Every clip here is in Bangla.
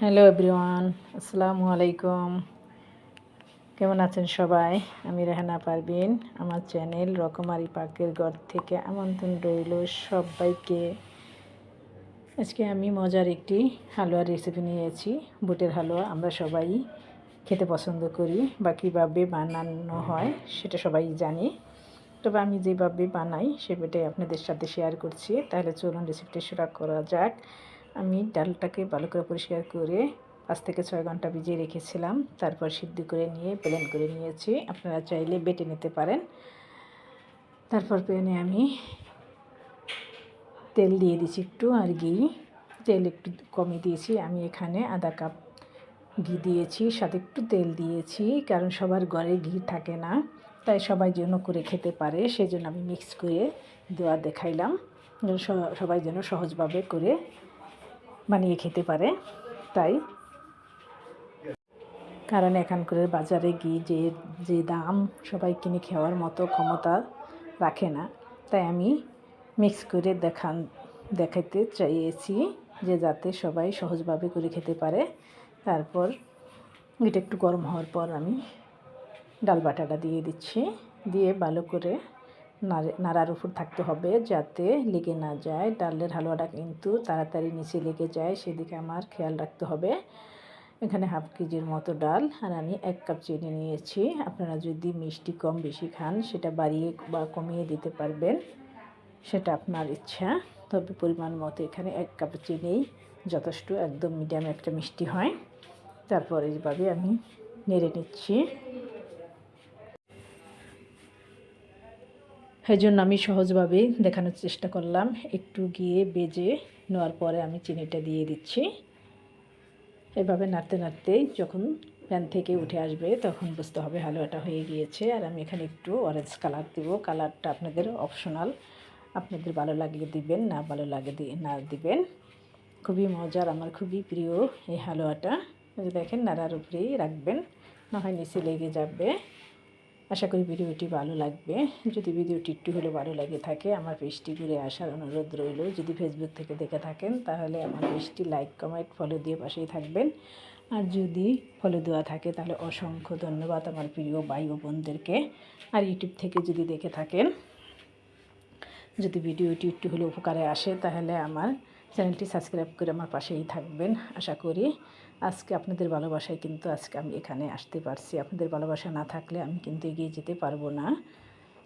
হ্যালো এভরিওয়ান, আসসালামু আলাইকুম। কেমন আছেন সবাই? আমি রেহানা পারভিন। আমার চ্যানেল রকমারি পাকের ঘর থেকে আমন্ত্রণ রইল সবাইকে। আজকে আমি মজার একটি হালুয়ার রেসিপি নিয়েছি। বুটের হালুয়া আমরা সবাই খেতে পছন্দ করি, বা কীভাবে বানানো হয় সেটা সবাই জানি। তবে আমি যেভাবে বানাই সেটাই আপনাদের সাথে শেয়ার করছি। তাহলে চলুন রেসিপিটা শুরু করা যাক। আমি ডালটাকে ভালো করে পরিষ্কার করে 5 থেকে 6 ঘন্টা ভিজিয়ে রেখেছিলাম। তারপর সিদ্ধ করে নিয়ে ব্লেন্ড করে নিয়েছি। আপনারা চাইলে বেটে নিতে পারেন। তারপর প্যানে আমি তেল দিয়ে দিয়েছি একটু, আর ঘি। তেল একটু কমই দিয়েছি। আমি এখানে আধা কাপ ঘি দিয়েছি, সাথে একটু তেল দিয়েছি, কারণ সবার ঘরে ঘি থাকে না, তাই সবাই যেন করে খেতে পারে সেজন্য আমি মিক্স করে দেওয়া দেখাইলাম, সবাই যেন সহজভাবে করে বানিয়ে খেতে পারে। তাই কারণ এখানকার বাজারে ঘি যে দাম, সবাই কিনে খাওয়ার মতো ক্ষমতা রাখে না। তাই আমি মিক্স করে দেখাতে চাইছি যে যাতে সবাই সহজভাবে করে খেতে পারে। তারপর এটা একটু গরম হওয়ার পর আমি ডাল বাটাটা দিয়ে দিচ্ছি। দিয়ে ভালো করে নাড়ার উপর থাকতে হবে যাতে লেগে না যায়। ডালের হালুয়াটা কিন্তু তাড়াতাড়ি নিচে লেগে যায়, সেদিকে আমার খেয়াল রাখতে হবে। এখানে হাফ কেজির মতো ডাল, আর আমি 1 কাপ চিনি নিয়েছি। আপনারা যদি মিষ্টি কম বেশি খান সেটা বাড়িয়ে বা কমিয়ে দিতে পারবেন, সেটা আপনার ইচ্ছা। তবে পরিমাণ মতো এখানে 1 কাপ চিনি যথেষ্ট, একদম মিডিয়াম একটা মিষ্টি হয়। তারপর এইভাবে আমি নেড়ে নিচ্ছি। সেই জন্য আমি সহজভাবে দেখানোর চেষ্টা করলাম। একটু গিয়ে বেজে নেওয়ার পরে আমি চিনিটা দিয়ে দিচ্ছি। এভাবে নাড়তে নাড়তেই যখন প্যান থেকে উঠে আসবে তখন বুঝতে হবে হালুয়াটা হয়ে গিয়েছে। আর আমি এখানে একটু অরেঞ্জ কালার দেব। কালারটা আপনাদের অপশনাল, আপনাদের ভালো লাগলে দিবেন, না ভালো লাগে না দিবেন। খুবই মজার, আমার খুবই প্রিয় এই হালুয়াটা। দেখেন নাড়ার উপরেই রাখবেন, না হয় নিচে লেগে যাবে। আশা করি ভিডিওটি ভালো লাগবে। যদি ভিডিওটি একটু হলেও ভালো লাগে থাকে আমার পেজটি ঘুরে আসার অনুরোধ রইল। যদি ফেসবুক থেকে দেখে থাকেন তাহলে আমার পেজটি লাইক কমেন্ট ফলো দিয়ে পাশেই থাকবেন। আর যদি ফলো দেওয়া থাকে তাহলে অসংখ্য ধন্যবাদ আমার প্রিয় ভাই ও বোনদেরকে। আর ইউটিউব থেকে যদি দেখে থাকেন, যদি ভিডিওটি একটু হলেও উপকারে আসে তাহলে আমার চ্যানেলটি সাবস্ক্রাইব করে আমার পাশেই থাকবেন। আশা করি আজকে আপনাদের ভালোবাসায় কিন্তু আজকে আমি এখানে আসতে পারছি। আপনাদের ভালোবাসা না থাকলে আমি কিন্তু এগিয়ে যেতে পারবো না।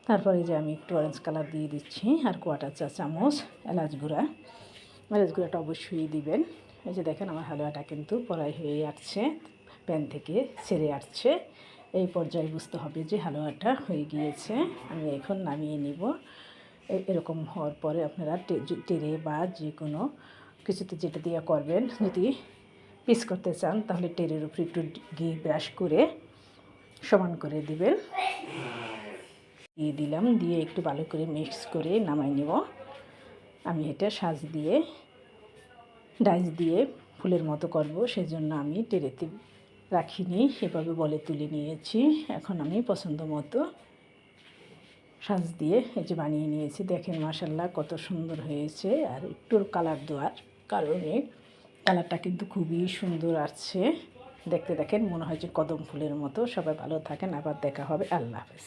তারপরে যে আমি একটু অরেঞ্জ কালার দিয়ে দিচ্ছি, আর 1/4 চা চামচ এলাচ গুঁড়া। এলাচ গুঁড়াটা অবশ্যই দিবেন। এই যে দেখেন আমার হালুয়াটা কিন্তু পড়াই হয়ে আসছে, প্যান থেকে ছেড়ে আসছে। এই পর্যায়ে বুঝতে হবে যে হালুয়াটা হয়ে গিয়েছে। আমি এখন নামিয়ে নিব। এরকম হওয়ার পরে আপনারা টেরে বা যে কোনো কিছুতে যেটা দিয়ে করবেন, যদি পিস করতে চান তাহলে টেরের উপরে একটু ঘি ব্রাশ করে সমান করে দিবেন। দিয়ে দিলাম, দিয়ে একটু ভালো করে মিক্স করে নামাই নেব। আমি এটা সাজ দিয়ে ডাইস দিয়ে ফুলের মতো করব, সেজন্য আমি টেরেতে রাখিনি, সেভাবে বলে তুলে নিয়েছি। এখন আমি পছন্দ মতো সাজ দিয়ে এই যে বানিয়ে নিয়েছি। দেখেন মাশাআল্লাহ কত সুন্দর হয়েছে। আর একটু কালার দেওয়ার কারণে কালারটা কিন্তু খুবই সুন্দর আসছে। দেখতে দেখেন মনে হয় যে কদম ফুলের মতো। সবাই ভালো থাকেন, আবার দেখা হবে। আল্লাহ হাফেজ।